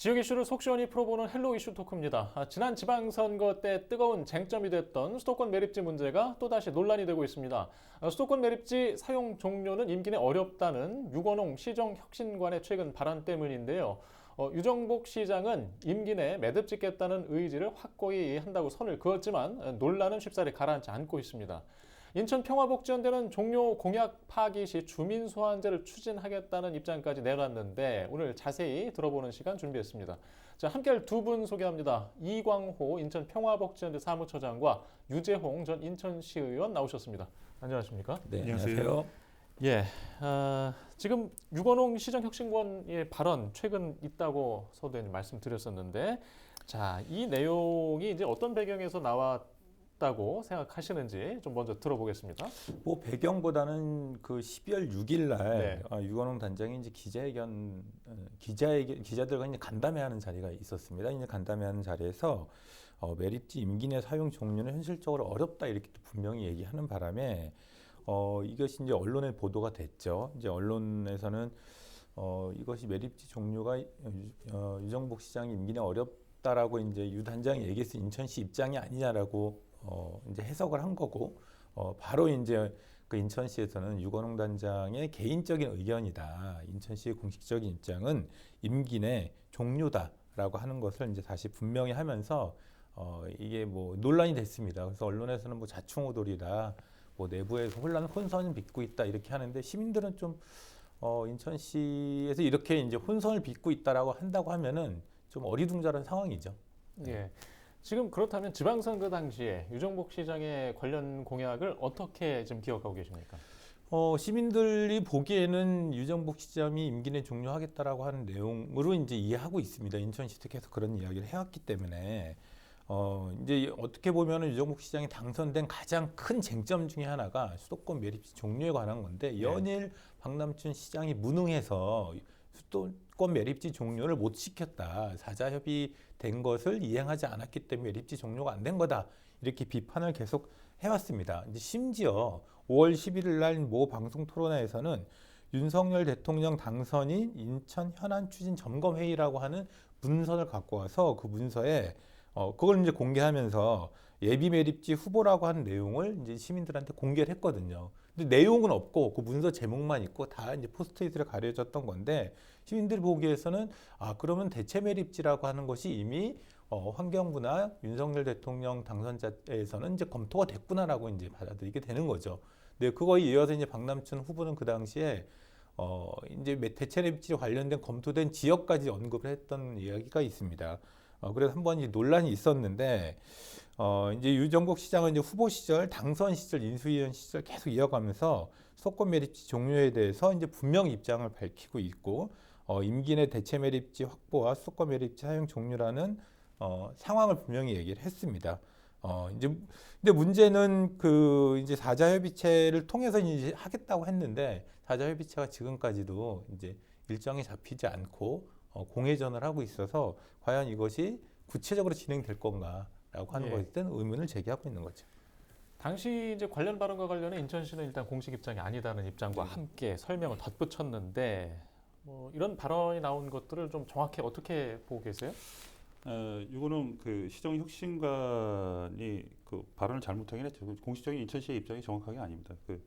지역 이슈를 속 시원히 풀어보는 헬로 이슈 토크입니다. 지난 지방선거 때 뜨거운 쟁점이 됐던 수도권 매립지 문제가 또다시 논란이 되고 있습니다. 수도권 매립지 사용 종료는 임기 내 어렵다는 유건홍 시정혁신관의 최근 발언 때문인데요. 유정복 시장은 임기 내에 매듭 짓겠다는 의지를 확고히 한다고 선을 그었지만 논란은 쉽사리 가라앉지 않고 있습니다. 인천 평화복지연대는 종료 공약 파기 시 주민 소환제를 추진하겠다는 입장까지 내놨는데 오늘 자세히 들어보는 시간 준비했습니다. 자, 함께할 두 분 소개합니다. 이광호 인천 평화복지연대 사무처장과 유재홍 전 인천시의원 나오셨습니다. 안녕하십니까? 네, 안녕하세요. 예, 지금 유건홍 시정혁신관의 발언 최근 있다고 서두에 말씀드렸었는데, 자, 이 내용이 이제 어떤 배경에서 나왔다고 생각하시는지 좀 먼저 들어보겠습니다. 뭐 배경보다는 그 12월 6일 날 네. 유건홍 단장이 이제 기자들과 이제 간담회하는 자리가 있었습니다. 이제 간담회하는 자리에서 매립지 임기 내 사용 종료는 현실적으로 어렵다 이렇게 또 분명히 얘기하는 바람에 이것이 이제 언론에 보도가 됐죠. 이제 언론에서는 이것이 매립지 종료가 유정복 시장이 임기 내 어렵다라고 이제 유 단장이 얘기해서 인천시 입장이 아니냐라고 이제 해석을 한 거고 바로 이제 그 인천시에서는 유건홍 단장의 개인적인 의견이다. 인천시의 공식적인 입장은 임기 내 종료다라고 하는 것을 이제 다시 분명히 하면서 이게 뭐 논란이 됐습니다. 그래서 언론에서는 뭐 자충우돌이다. 뭐 내부에서 혼선을 빚고 있다 이렇게 하는데 시민들은 좀 인천시에서 이렇게 이제 혼선을 빚고 있다라고 한다고 하면은 좀 어리둥절한 상황이죠. 예. 지금 그렇다면 지방선거 당시에 유정복 시장의 관련 공약을 어떻게 지금 기억하고 계십니까? 시민들이 보기에는 유정복 시장이 임기 내 종료하겠다라고 하는 내용으로 이제 이해하고 있습니다. 인천시도 계속 그런 이야기를 해왔기 때문에 이제 어떻게 보면은 유정복 시장이 당선된 가장 큰 쟁점 중에 하나가 수도권 매립지 종료에 관한 건데 연일 박남춘 시장이 무능해서 수도권 매립지 종료를 못 시켰다. 사자 협의된 것을 이행하지 않았기 때문에 매립지 종료가 안 된 거다. 이렇게 비판을 계속 해왔습니다. 이제 심지어 5월 11일 날 모 방송 토론회에서는 윤석열 대통령 당선인 인천 현안 추진 점검 회의라고 하는 문서를 갖고 와서 그 문서에 그걸 이제 공개하면서 예비 매립지 후보라고 하는 내용을 이제 시민들한테 공개를 했거든요. 근데 내용은 없고 그 문서 제목만 있고 다 이제 포스트잇으로 가려졌던 건데 시민들이 보기에서는 그러면 대체 매립지라고 하는 것이 이미 환경부나 윤석열 대통령 당선자에서는 이제 검토가 됐구나라고 이제 받아들이게 되는 거죠. 근데 그거에 이어서 이제 박남춘 후보는 그 당시에 이제 대체 매립지 관련된 검토된 지역까지 언급을 했던 이야기가 있습니다. 그래서 한 번 논란이 있었는데, 이제 유정복 시장은 이제 후보 시절, 당선 시절, 인수위원 시절 계속 이어가면서 수도권 매립지 종료에 대해서 이제 분명히 입장을 밝히고 있고, 임기 내 대체 매립지 확보와 수도권 매립지 사용 종료라는 상황을 분명히 얘기를 했습니다. 근데 문제는 이제 사자협의체를 통해서 이제 하겠다고 했는데, 사자협의체가 지금까지도 이제 일정이 잡히지 않고, 공회전을 하고 있어서 과연 이것이 구체적으로 진행될 건가라고 하는 것에 대한 의문을 제기하고 있는 거죠. 당시 이제 관련 발언과 관련해 인천시는 일단 공식 입장이 아니다는 입장과 함께 설명을 덧붙였는데 이런 발언이 나온 것들을 좀 정확히 어떻게 보고 계세요? 이거는 그 시정혁신관이 그 발언을 잘못하긴 했죠. 공식적인 인천시의 입장이 정확하게 아닙니다. 그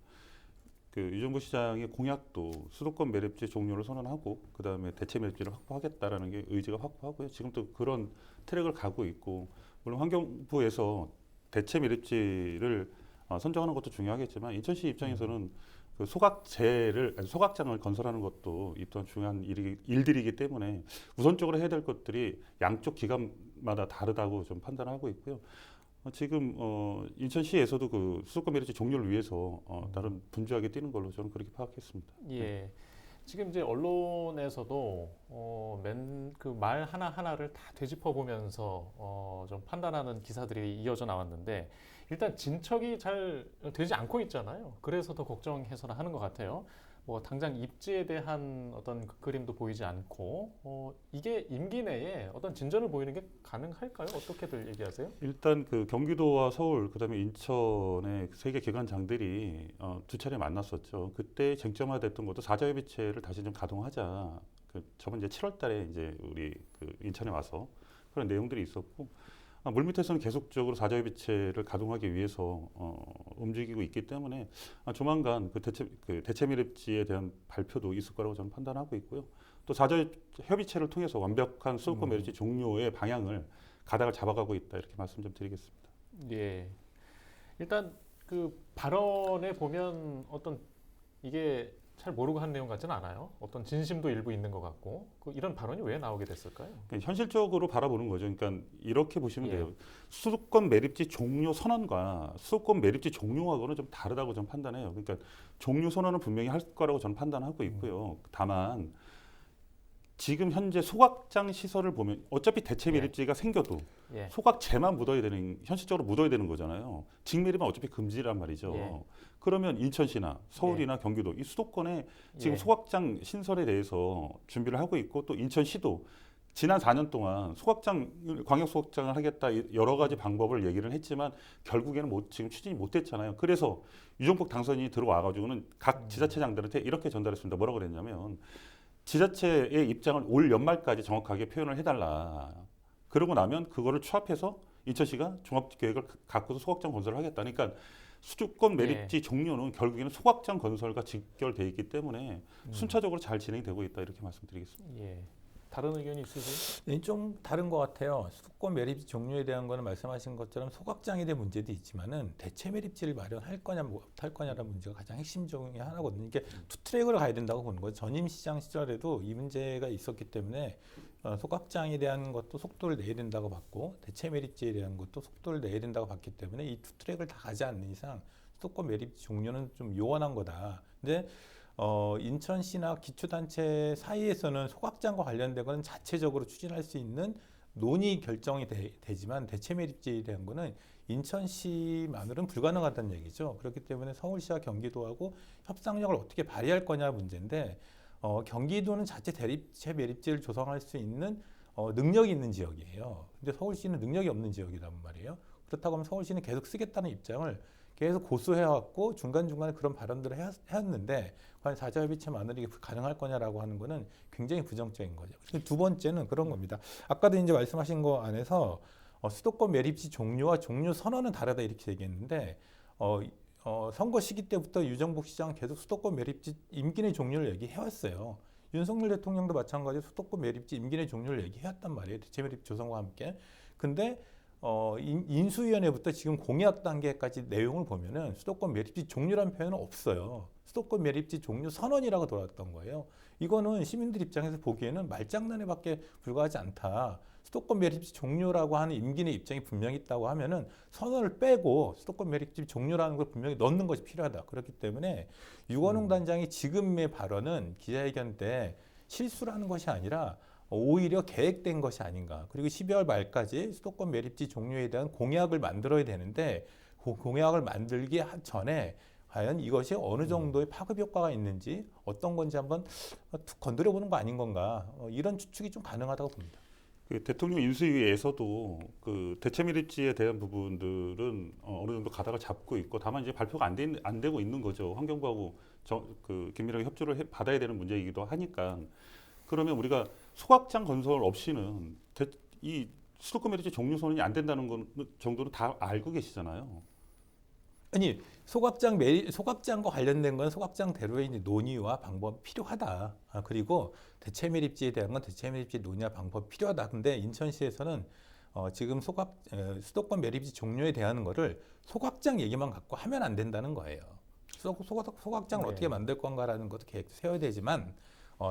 유정부 시장의 공약도 수도권 매립지 종료를 선언하고 그 다음에 대체 매립지를 확보하겠다라는 게 의지가 확보하고요. 지금 또 그런 트랙을 가고 있고 물론 환경부에서 대체 매립지를 선정하는 것도 중요하겠지만 인천시 입장에서는 그 소각장을 건설하는 것도 이 또한 중요한 일들이기 때문에 우선적으로 해야 될 것들이 양쪽 기관마다 다르다고 좀 판단하고 있고요. 지금 인천시에서도 그 수도권 매립지 종료를 위해서 다른 분주하게 뛰는 걸로 저는 그렇게 파악했습니다. 예. 지금 이제 언론에서도 그 말 하나 하나를 다 되짚어 보면서 좀 판단하는 기사들이 이어져 나왔는데 일단 진척이 잘 되지 않고 있잖아요. 그래서 더 걱정해서는 하는 것 같아요. 뭐 당장 입지에 대한 어떤 그 그림도 보이지 않고 이게 임기 내에 어떤 진전을 보이는 게 가능할까요? 어떻게들 얘기하세요? 일단 그 경기도와 서울 그다음에 인천의 세 개 기관장들이 두 차례 만났었죠. 그때 쟁점화됐던 것도 사자협의체를 다시 좀 가동하자. 저번 이제 7월달에 이제 우리 그 인천에 와서 그런 내용들이 있었고 물밑에서는 계속적으로 사자협의체를 가동하기 위해서 움직이고 있기 때문에 조만간 그 대체 밀입지에 대한 발표도 있을 거라고 저는 판단하고 있고요. 또 사자협의체를 통해서 완벽한 수도권 밀입지 종료의 방향을 가닥을 잡아가고 있다 이렇게 말씀 좀 드리겠습니다. 예. 일단 그 발언에 보면 어떤 이게 잘 모르고 한 내용 같지는 않아요. 어떤 진심도 일부 있는 것 같고 이런 발언이 왜 나오게 됐을까요? 현실적으로 바라보는 거죠. 그러니까 이렇게 보시면 예. 돼요. 수도권 매립지 종료 선언과 수도권 매립지 종료하고는 좀 다르다고 저는 판단해요. 그러니까 종료 선언은 분명히 할 거라고 저는 판단하고 있고요. 다만 지금 현재 소각장 시설을 보면 어차피 대체 매립지가 생겨도 예. 소각재만 묻어야 되는 현실적으로 묻어야 되는 거잖아요. 직매립은 어차피 금지란 말이죠. 예. 그러면 인천시나 서울이나 경기도 이 수도권에 지금 예. 소각장 신설에 대해서 준비를 하고 있고 또 인천시도 지난 4년 동안 광역 소각장을 하겠다 여러 가지 방법을 얘기를 했지만 결국에는 지금 추진이 못했잖아요. 그래서 유정복 당선인이 들어와가지고는 각 지자체장들한테 이렇게 전달했습니다. 뭐라고 그랬냐면 지자체의 입장을 올 연말까지 정확하게 표현을 해달라. 그러고 나면 그거를 취합해서 인천시가 종합계획을 갖고서 소각장 건설을 하겠다. 그러니까 수도권 매립지 종료는 결국에는 소각장 건설과 직결돼 있기 때문에 순차적으로 잘 진행되고 있다 이렇게 말씀드리겠습니다. 예. 다른 의견이 있으세요? 네, 좀 다른 것 같아요. 수도권 매립지 종료에 대한 거는 말씀하신 것처럼 소각장에 대한 문제도 있지만은 대체 매립지를 마련할 거냐 못할 거냐라는 문제가 가장 핵심 중에 하나거든요. 이게 투 트랙으로 가야 된다고 보는 거죠. 전임 시장 시절에도 이 문제가 있었기 때문에 소각장에 대한 것도 속도를 내야 된다고 봤고 대체 매립지에 대한 것도 속도를 내야 된다고 봤기 때문에 이 투 트랙을 다 가지 않는 이상 수도권 매립지 종료는 좀 요원한 거다. 근데 인천시나 기초단체 사이에서는 소각장과 관련된 것은 자체적으로 추진할 수 있는 논의 결정이 되지만 대체 매립지에 대한 거는 인천시만으로는 불가능하다는 얘기죠. 그렇기 때문에 서울시와 경기도하고 협상력을 어떻게 발휘할 거냐 문제인데 경기도는 자체 대체 매립지를 조성할 수 있는 능력이 있는 지역이에요. 근데 서울시는 능력이 없는 지역이란 말이에요. 그렇다고 하면 서울시는 계속 쓰겠다는 입장을 계속 고수해왔고 중간중간에 그런 발언들을 해왔는데 과연 사자협의체만으로 이게 가능할 거냐라고 하는 거는 굉장히 부정적인 거죠. 그리고 두 번째는 그런 겁니다. 아까도 이제 말씀하신 거 안에서 수도권 매립지 종료와 종료 선언은 다르다 이렇게 얘기했는데 선거 시기 때부터 유정복 시장은 계속 수도권 매립지 임기 내 종료를 얘기해왔어요. 윤석열 대통령도 마찬가지로 수도권 매립지 임기 내 종료를 얘기해왔단 말이에요. 대체 매립 조성과 함께. 근데 인수위원회부터 지금 공약 단계까지 내용을 보면은 수도권 매립지 종료라는 표현은 없어요. 수도권 매립지 종료 선언이라고 돌아왔던 거예요. 이거는 시민들 입장에서 보기에는 말장난에밖에 불과하지 않다. 수도권 매립지 종료라고 하는 임기 내 입장이 분명히 있다고 하면은 선언을 빼고 수도권 매립지 종료라는 걸 분명히 넣는 것이 필요하다. 그렇기 때문에 유건웅 단장이 지금의 발언은 기자회견 때 실수라는 것이 아니라 오히려 계획된 것이 아닌가. 그리고 12월 말까지 수도권 매립지 종료에 대한 공약을 만들어야 되는데 그 공약을 만들기 전에 과연 이것이 어느 정도의 파급 효과가 있는지 어떤 건지 한번 툭 건드려 보는 거 아닌 건가. 이런 추측이 좀 가능하다고 봅니다. 그 대통령 인수위에서도 그 대체 매립지에 대한 부분들은 어느 정도 가닥을 잡고 있고 다만 이제 발표가 안 되고 있는 거죠. 환경부하고 긴밀하게 협조를 받아야 되는 문제이기도 하니까. 그러면 우리가 소각장 건설 없이는 이 수도권 매립지 종료 선언이 안 된다는 건 정도는 다 알고 계시잖아요. 아니 소각장과 관련된 건 소각장대로의 이제 논의와 방법이 필요하다. 그리고 대체 매립지에 대한 건 대체 매립지 논의와 방법이 필요하다. 근데 인천시에서는 지금 수도권 매립지 종료에 대한 거를 소각장 얘기만 갖고 하면 안 된다는 거예요. 소각장을 어떻게 만들 건가라는 것도 계획도 세워야 되지만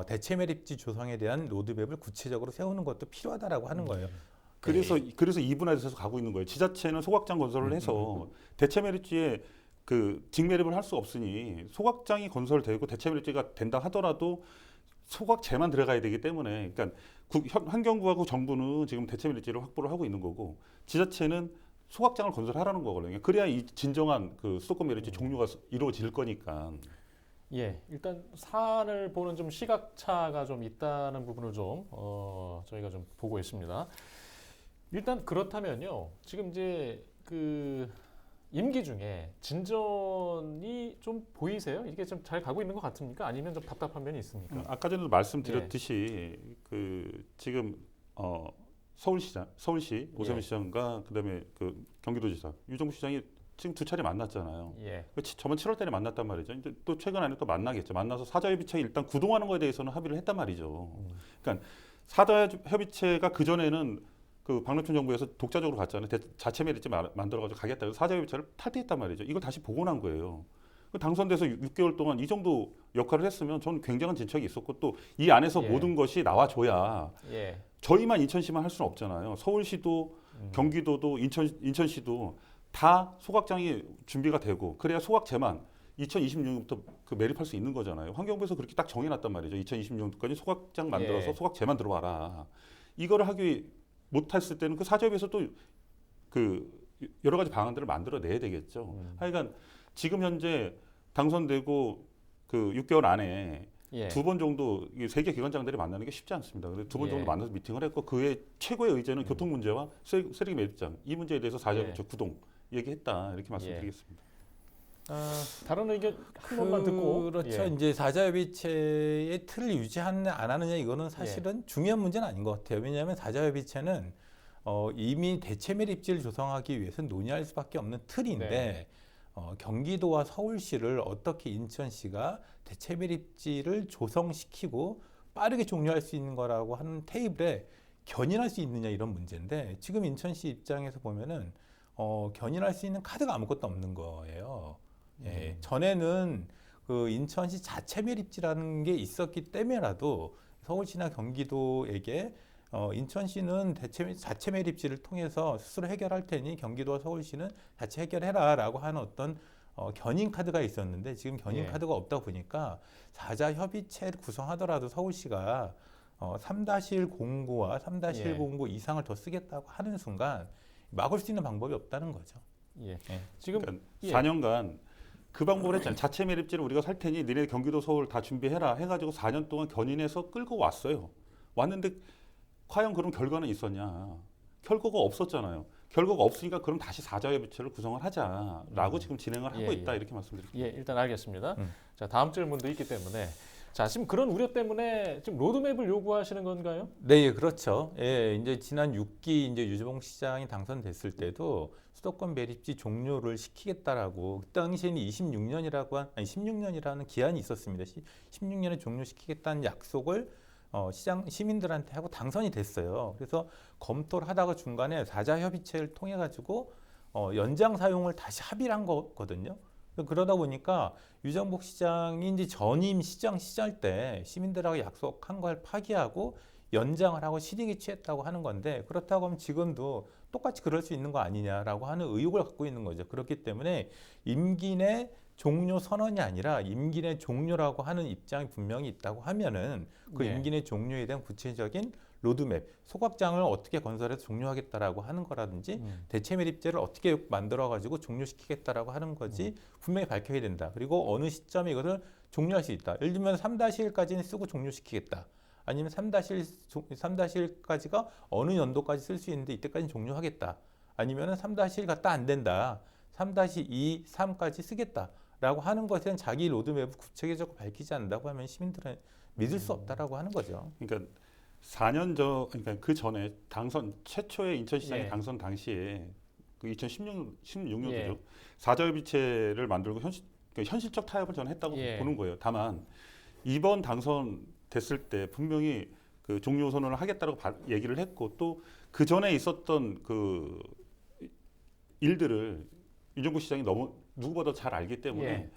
대체 매립지 조성에 대한 로드맵을 구체적으로 세우는 것도 필요하다라고 하는 거예요. 그래서 이분화돼서 가고 있는 거예요. 지자체는 소각장 건설을 해서 대체 매립지에 그 직매립을 할 수 없으니 소각장이 건설되고 대체 매립지가 된다 하더라도 소각재만 들어가야 되기 때문에 그러니까 환경부하고 정부는 지금 대체 매립지를 확보를 하고 있는 거고 지자체는 소각장을 건설하라는 거거든요. 그래야 이 진정한 그 수도권 매립지 종료가 이루어질 거니까. 예, 일단 사안을 보는 좀 시각차가 좀 있다는 부분을 좀 저희가 좀 보고 있습니다. 일단 그렇다면요, 지금 이제 그 임기 중에 진전이 좀 보이세요? 이게 좀 잘 가고 있는 것 같습니까? 아니면 좀 답답한 면이 있습니까? 아까 전에도 말씀드렸듯이 그 지금 서울시 오세훈 예. 시장과 그다음에 그 경기도지사 유정부 시장이 지금 두 차례 만났잖아요. 예, 저번 7월 달에 만났단 말이죠. 이제 또 최근 안에 또 만나겠죠. 만나서 사자협의체 일단 구동하는 거에 대해서는 합의를 했단 말이죠. 그러니까 사자협의체가 그 전에는 그 박노춘 정부에서 독자적으로 갔잖아요. 자체 메리트 만들어가지고 가겠다. 그래서 사자협의체를 탈퇴했단 말이죠. 이걸 다시 복원한 거예요. 당선돼서 6개월 동안 이 정도 역할을 했으면 저는 굉장한 진척이 있었고 또 이 안에서 예. 모든 것이 나와줘야 예, 저희만 인천시만 할 수는 없잖아요. 서울시도 경기도도 인천시도 다 소각장이 준비가 되고 그래야 소각제만 2026년부터 그 매립할 수 있는 거잖아요. 환경부에서 그렇게 딱 정해놨단 말이죠. 2026년도까지 소각장 만들어서 예. 소각제만 들어와라. 이거를 하기 못했을 때는 그 사저협에서 또 그 여러 가지 방안들을 만들어내야 되겠죠. 하여간 지금 현재 당선되고 그 6개월 안에 예. 두 번 정도 세계 기관장들이 만나는 게 쉽지 않습니다. 그래서 두 번 정도 예. 만나서 미팅을 했고 그의 최고의 의제는 교통 문제와 쓰레기 매립장 이 문제에 대해서 사저협의체 구동 얘기했다 이렇게 말씀드리겠습니다. 다른 의견 한 번만 듣고. 그렇죠. 예. 이제 사자협의체의 틀을 유지하느냐 안 하느냐 이거는 사실은 중요한 문제는 아닌 것 같아요. 왜냐하면 사자협의체는 이미 대체 매립지를 조성하기 위해서 논의할 수밖에 없는 틀인데 네. 경기도와 서울시를 어떻게 인천시가 대체 매립지를 조성시키고 빠르게 종료할 수 있는 거라고 하는 테이블에 견인할 수 있느냐 이런 문제인데 지금 인천시 입장에서 보면은 견인할 수 있는 카드가 아무것도 없는 거예요. 예, 전에는 그 인천시 자체 매립지라는 게 있었기 때문에라도 서울시나 경기도에게 인천시는 자체 매립지를 통해서 스스로 해결할 테니 경기도와 서울시는 자체 해결해라라고 하는 어떤 견인 카드가 있었는데 지금 견인 예. 카드가 없다 보니까 사자 협의체를 구성하더라도 서울시가 3-1 공고와 3-1 공고 이상을 더 쓰겠다고 하는 순간 막을 수 있는 방법이 없다는 거죠. 예. 예. 지금 그러니까 예. 4년간 그 방법을 했잖아요. 자체 매립지를 우리가 살 테니 니네 경기도 서울 다 준비해라 해가지고 4년 동안 견인해서 끌고 왔어요. 왔는데 과연 그런 결과는 있었냐? 결과가 없었잖아요. 결과가 없으니까 그럼 다시 사자협의체를 구성을 하자라고 지금 진행을 하고 예, 있다 예. 이렇게 말씀드립니다. 예, 일단 알겠습니다. 자, 다음 질문도 있기 때문에 자, 지금 그런 우려 때문에 지금 로드맵을 요구하시는 건가요? 네, 그렇죠. 예, 이제 지난 6기 이제 유재봉 시장이 당선됐을 때도 수도권 매립지 종료를 시키겠다라고 그 당시에는 16년이라는 기한이 있었습니다. 16년에 종료시키겠다는 약속을 시민들한테 하고 당선이 됐어요. 그래서 검토를 하다가 중간에 사자협의체를 통해 가지고 연장 사용을 다시 합의를 한 거거든요. 그러다 보니까 유정복 시장이 이제 전임 시절 때 시민들하고 약속한 걸 파기하고 연장을 하고 실익이 취했다고 하는 건데 그렇다고 하면 지금도 똑같이 그럴 수 있는 거 아니냐라고 하는 의혹을 갖고 있는 거죠. 그렇기 때문에 임기 내 종료 선언이 아니라 임기 내 종료라고 하는 입장이 분명히 있다고 하면은 그 네. 임기 내 종료에 대한 구체적인 로드맵, 소각장을 어떻게 건설해서 종료하겠다라고 하는 거라든지 대체 매립제를 어떻게 만들어 가지고 종료시키겠다라고 하는 거지 분명히 밝혀야 된다. 그리고 어느 시점에 이것을 종료할 수 있다. 예를 들면 3-1까지는 쓰고 종료시키겠다. 아니면 3-1까지가 어느 연도까지 쓸 수 있는데 이때까지는 종료하겠다. 아니면은 3-1 갖다 안 된다. 3-2, 3까지 쓰겠다라고 하는 것에 대한 자기 로드맵을 구체적으로 밝히지 않는다고 하면 시민들은 믿을 수 없다라고 하는 거죠. 그러니까 4년 전, 그러니까 그 전에 당선 최초의 인천시장의 예. 당선 당시에 그 2016년도죠. 예. 사자협의체를 만들고 현실적 타협을 저는 했다고 예. 보는 거예요. 다만 이번 당선 됐을 때 분명히 그 종료 선언을 하겠다고 얘기를 했고 또 그 전에 있었던 그 일들을 유정부 시장이 너무 누구보다 잘 알기 때문에 예.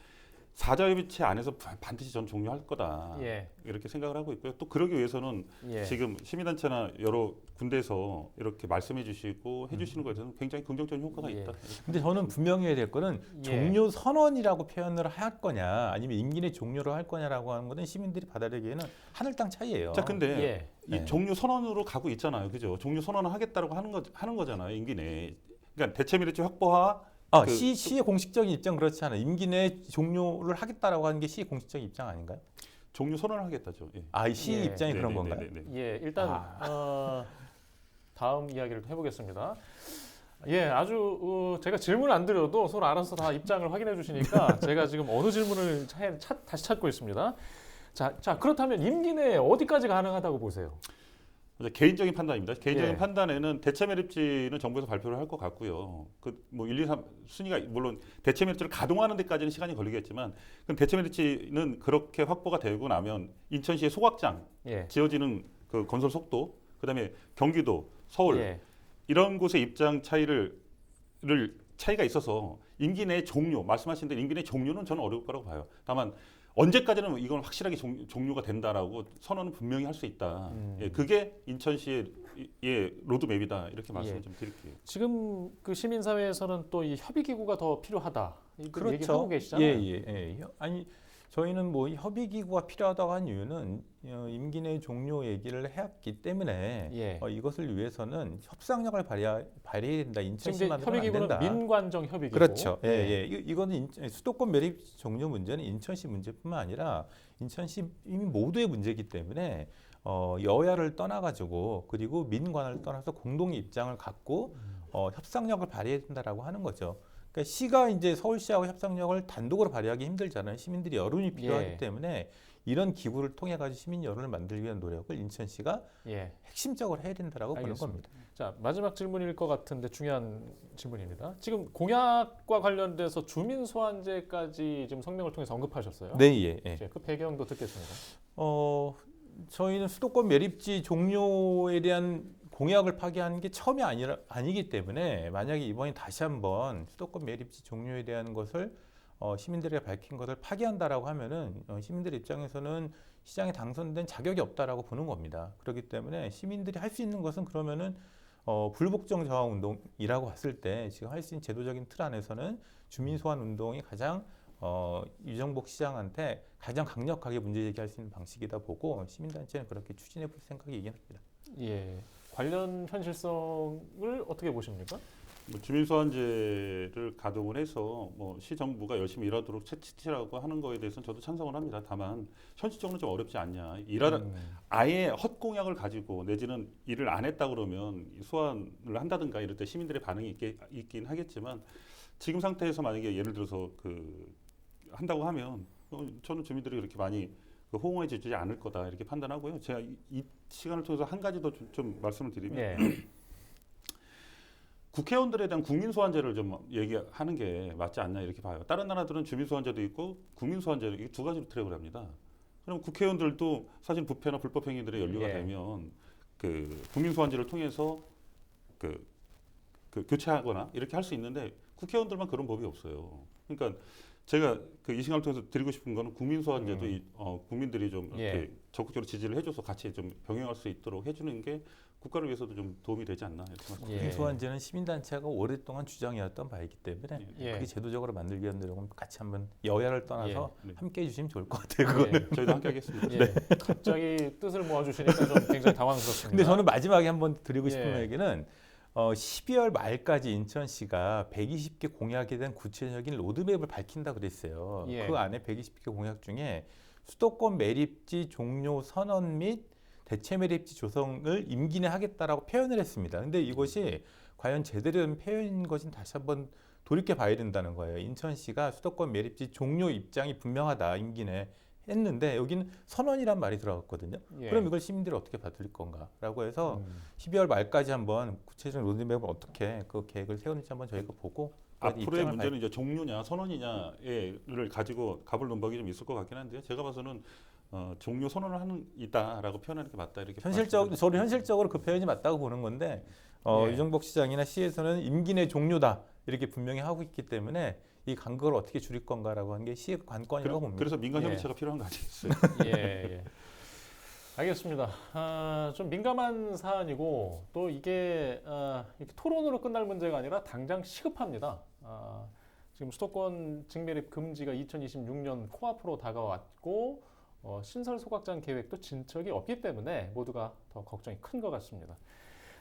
사자협의체 안에서 반드시 전 종료할 거다 예. 이렇게 생각을 하고 있고요. 또 그러기 위해서는 예. 지금 시민단체나 여러 군데에서 이렇게 말씀해 주시고 해주시는 것에 대해서는 굉장히 긍정적인 효과가 예. 있다. 근데 저는 분명히 해야 될 거는 예. 종료 선언이라고 표현을 할 거냐 아니면 임기 내 종료를 할 거냐라고 하는 것은 시민들이 받아들이기에는 하늘 땅 차이예요. 자, 근데 예. 이 네. 종료 선언으로 가고 있잖아요, 그죠? 종료 선언을 하겠다고 하는 거잖아요, 임기 내에. 그러니까 대체 매립지 확보와 그- 시의 공식적인 입장 그렇지 않아요. 임기 내 종료를 하겠다라고 하는 게 시의 공식적인 입장 아닌가요? 종료 선언을 하겠다죠. 예. 아, 이 시의 예. 입장이 그런 네, 네, 건가요? 네, 네, 네. 예, 일단 다음 이야기를 또 해보겠습니다. 예, 아주 제가 질문을 안 드려도 서로 알아서 다 입장을 확인해 주시니까 제가 지금 어느 질문을 다시 찾고 있습니다. 자, 그렇다면 임기 내에 어디까지 가능하다고 보세요? 이제 개인적인 판단입니다. 개인적인 예. 판단에는 대체 매립지는 정부에서 발표를 할 것 같고요. 그 뭐 1, 2, 3 순위가 물론 대체 매립지를 가동하는 데까지는 시간이 걸리겠지만 그럼 대체 매립지는 그렇게 확보가 되고 나면 인천시의 소각장 예, 지어지는 그 건설 속도, 그다음에 경기도, 서울 예, 이런 곳의 입장 차이가 있어서 임기 내 종료 말씀하신 대로 임기 내 종료는 저는 어려울 거라고 봐요. 다만 언제까지는 이건 확실하게 종료가 된다라고 선언은 분명히 할 수 있다. 예, 그게 인천시의 로드맵이다 이렇게 말씀을 예. 좀 드릴게요. 지금 그 시민사회에서는 또 이 협의기구가 더 필요하다. 이런 얘기 그렇죠. 하고 계시잖아요. 예. 아니 저희는 뭐 협의 기구가 필요하다고 한 이유는 임기 내 종료 얘기를 해왔기 때문에 예. 이것을 위해서는 협상력을 발휘해야 된다. 지금 이제 인천시만으로는 안 협의기구는 된다. 민관정 협의기구. 그렇죠. 예. 이거는 수도권 매립 종료 문제는 인천시 문제뿐만 아니라 인천시 이미 모두의 문제이기 때문에 여야를 떠나가지고 그리고 민관을 떠나서 공동의 입장을 갖고 협상력을 발휘해야 된다라고 하는 거죠. 그러니까 시가 이제 서울시하고 협상력을 단독으로 발휘하기 힘들잖아요. 시민들이 여론이 필요하기 예. 때문에 이런 기구를 통해 가지고 시민 여론을 만들기 위한 노력을 인천시가 예. 핵심적으로 해야 된다라고 보는 알겠습니다. 겁니다. 자, 마지막 질문일 것 같은데 중요한 질문입니다. 지금 공약과 관련돼서 주민 소환제까지 지금 성명을 통해서 언급하셨어요. 네, 예. 이제 그 배경도 듣겠습니다. 저희는 수도권 매립지 종료에 대한 공약을 파기하는 게 처음이 아니기 때문에 만약에 이번에 다시 한번 수도권 매립지 종료에 대한 것을 시민들에게 밝힌 것을 파기한다라고 하면은 시민들 입장에서는 시장에 당선된 자격이 없다라고 보는 겁니다. 그렇기 때문에 시민들이 할 수 있는 것은 그러면은 불복종 저항 운동이라고 봤을 때 지금 할 수 있는 제도적인 틀 안에서는 주민 소환 운동이 가장 유정복 시장한테 가장 강력하게 문제 제기할 수 있는 방식이다 보고 시민단체는 그렇게 추진해 볼 생각이긴 합니다. 예. 관련 현실성을 어떻게 보십니까? 뭐 주민소환제를 가동을 해서 뭐 시정부가 열심히 일하도록 채찍질하고 하는 거에 대해서는 저도 찬성을 합니다. 다만 현실적으로 좀 어렵지 않냐. 아예 헛공약을 가지고 내지는 일을 안 했다 그러면 소환을 한다든가 이럴 때 시민들의 반응이 있긴 하겠지만 지금 상태에서 만약에 예를 들어서 한다고 하면 저는 주민들이 그렇게 많이 호응해 주지 않을 거다 이렇게 판단하고요. 제가 이 시간을 통해서 한 가지 더 좀 말씀을 드리면 예. 국회의원들에 대한 국민소환제를 좀 얘기하는 게 맞지 않냐 이렇게 봐요. 다른 나라들은 주민소환제도 있고 국민소환제도 이 두 가지로 트랙을 합니다. 그럼 국회의원들도 사실 부패나 불법 행위들에 연루가 예. 되면 국민소환제를 통해서 교체하거나 이렇게 할 수 있는데 국회의원들만 그런 법이 없어요. 그러니까 제가 이 시간을 통해서 드리고 싶은 거는 국민소환제도 국민들이 좀 이렇게 예. 적극적으로 지지를 해줘서 같이 좀 병행할 수 있도록 해주는 게 국가를 위해서도 좀 도움이 되지 않나 이렇게 말씀드립니다. 예. 국민소환제는 시민단체가 오랫동안 주장해왔던 바이기 때문에 예. 그게 제도적으로 만들기 위한 노력은 같이 한번 여야를 떠나서 예. 네. 함께 해주시면 좋을 것 같아요. 그거는. 예. 저희도 함께 하겠습니다. 예. 갑자기 뜻을 모아주시니까 좀 굉장히 당황스럽습니다. 근데 저는 마지막에 한번 드리고 싶은 예. 얘기는 12월 말까지 인천시가 120개 공약에 대한 구체적인 로드맵을 밝힌다 그랬어요. 예. 그 안에 120개 공약 중에 수도권 매립지 종료 선언 및 대체 매립지 조성을 임기 내 하겠다라고 표현을 했습니다. 근데 이것이 과연 제대로 된 표현인 것인 다시 한번 돌이켜 봐야 된다는 거예요. 인천시가 수도권 매립지 종료 입장이 분명하다 임기 내 했는데 여기는 선언이란 말이 들어갔거든요. 예. 그럼 이걸 시민들이 어떻게 받을 건가라고 해서 12월 말까지 한번 구체적인 로드맵을 어떻게 그 계획을 세우는지 한번 저희가 보고 앞으로의 문제는 이제 종료냐 선언이냐를 가지고 가불론박이 좀 있을 것 같긴 한데요. 제가 봐서는 종료 선언을 있다라고 표현하는 게 맞다 이렇게 저는 현실적으로 그 표현이 맞다고 보는 건데 예. 유정복 시장이나 시에서는 임기 내 종료다 이렇게 분명히 하고 있기 때문에 이 간격을 어떻게 줄일 건가라고 하는 게 시의 관건이라고 봅니다. 그래서 민간 예. 협의체가 필요한 거 아니겠어요? 예. 알겠습니다. 좀 민감한 사안이고 또 이게 이렇게 토론으로 끝날 문제가 아니라 당장 시급합니다. 지금 수도권 직매립 금지가 2026년 코앞으로 다가왔고 신설 소각장 계획도 진척이 없기 때문에 모두가 더 걱정이 큰 것 같습니다.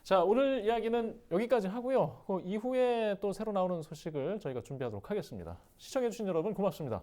자, 오늘 이야기는 여기까지 하고요. 그 이후에 또 새로 나오는 소식을 저희가 준비하도록 하겠습니다. 시청해주신 여러분 고맙습니다.